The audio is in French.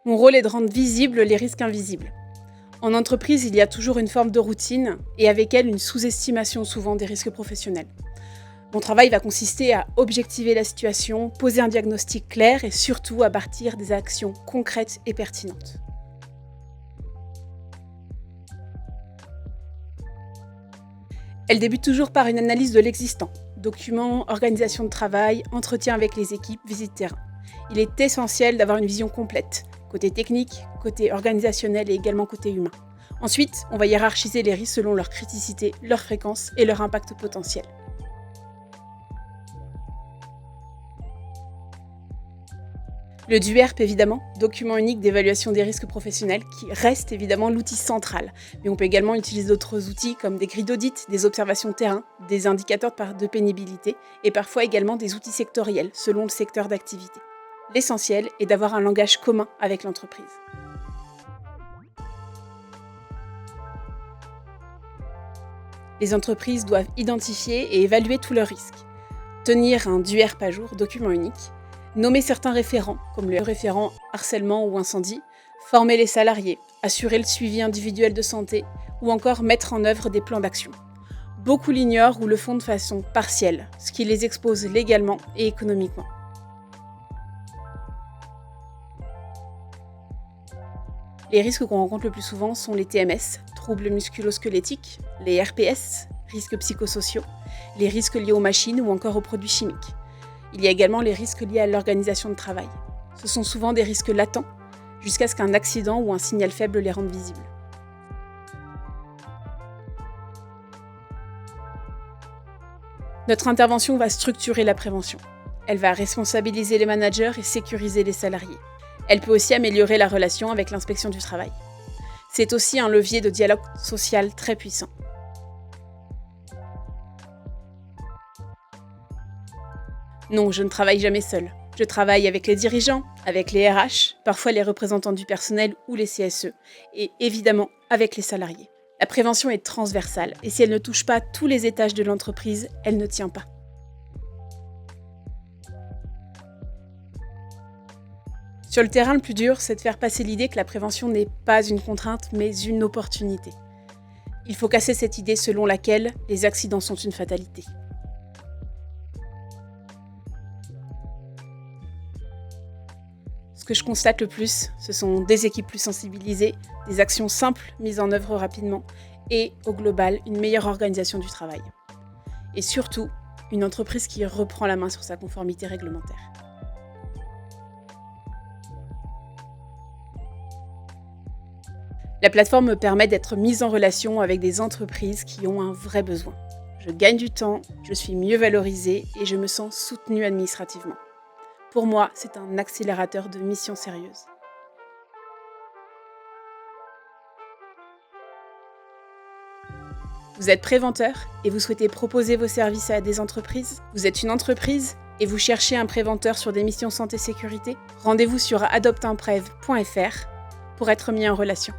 Mon rôle est de rendre visibles les risques invisibles. En entreprise, il y a toujours une forme de routine et avec elle une sous-estimation souvent des risques professionnels. Mon travail va consister à objectiver la situation, poser un diagnostic clair et surtout à bâtir des actions concrètes et pertinentes. Elle débute toujours par une analyse de l'existant. Documents, organisation de travail, entretien avec les équipes, visite terrain. Il est essentiel d'avoir une vision complète, côté technique, côté organisationnel et également côté humain. Ensuite, on va hiérarchiser les risques selon leur criticité, leur fréquence et leur impact potentiel. Le DUERP, évidemment, document unique d'évaluation des risques professionnels, qui reste évidemment l'outil central. Mais on peut également utiliser d'autres outils comme des grilles d'audit, des observations de terrain, des indicateurs de pénibilité et parfois également des outils sectoriels selon le secteur d'activité. L'essentiel est d'avoir un langage commun avec l'entreprise. Les entreprises doivent identifier et évaluer tous leurs risques. Tenir un DUERP à jour, document unique, nommer certains référents, comme le référent harcèlement ou incendie, former les salariés, assurer le suivi individuel de santé ou encore mettre en œuvre des plans d'action. Beaucoup l'ignorent ou le font de façon partielle, ce qui les expose légalement et économiquement. Les risques qu'on rencontre le plus souvent sont les TMS, troubles musculo-squelettiques, les RPS, risques psychosociaux, les risques liés aux machines ou encore aux produits chimiques. Il y a également les risques liés à l'organisation de travail. Ce sont souvent des risques latents, jusqu'à ce qu'un accident ou un signal faible les rende visibles. Notre intervention va structurer la prévention. Elle va responsabiliser les managers et sécuriser les salariés. Elle peut aussi améliorer la relation avec l'inspection du travail. C'est aussi un levier de dialogue social très puissant. Non, je ne travaille jamais seule. Je travaille avec les dirigeants, avec les RH, parfois les représentants du personnel ou les CSE, et évidemment avec les salariés. La prévention est transversale, et si elle ne touche pas tous les étages de l'entreprise, elle ne tient pas. Sur le terrain, le plus dur, c'est de faire passer l'idée que la prévention n'est pas une contrainte, mais une opportunité. Il faut casser cette idée selon laquelle les accidents sont une fatalité. Ce que je constate le plus, ce sont des équipes plus sensibilisées, des actions simples mises en œuvre rapidement et, au global, une meilleure organisation du travail. Et surtout, une entreprise qui reprend la main sur sa conformité réglementaire. La plateforme me permet d'être mise en relation avec des entreprises qui ont un vrai besoin. Je gagne du temps, je suis mieux valorisée et je me sens soutenue administrativement. Pour moi, c'est un accélérateur de missions sérieuses. Vous êtes préventeur et vous souhaitez proposer vos services à des entreprises ? Vous êtes une entreprise et vous cherchez un préventeur sur des missions santé-sécurité ? Rendez-vous sur adoptunprev.fr pour être mis en relation.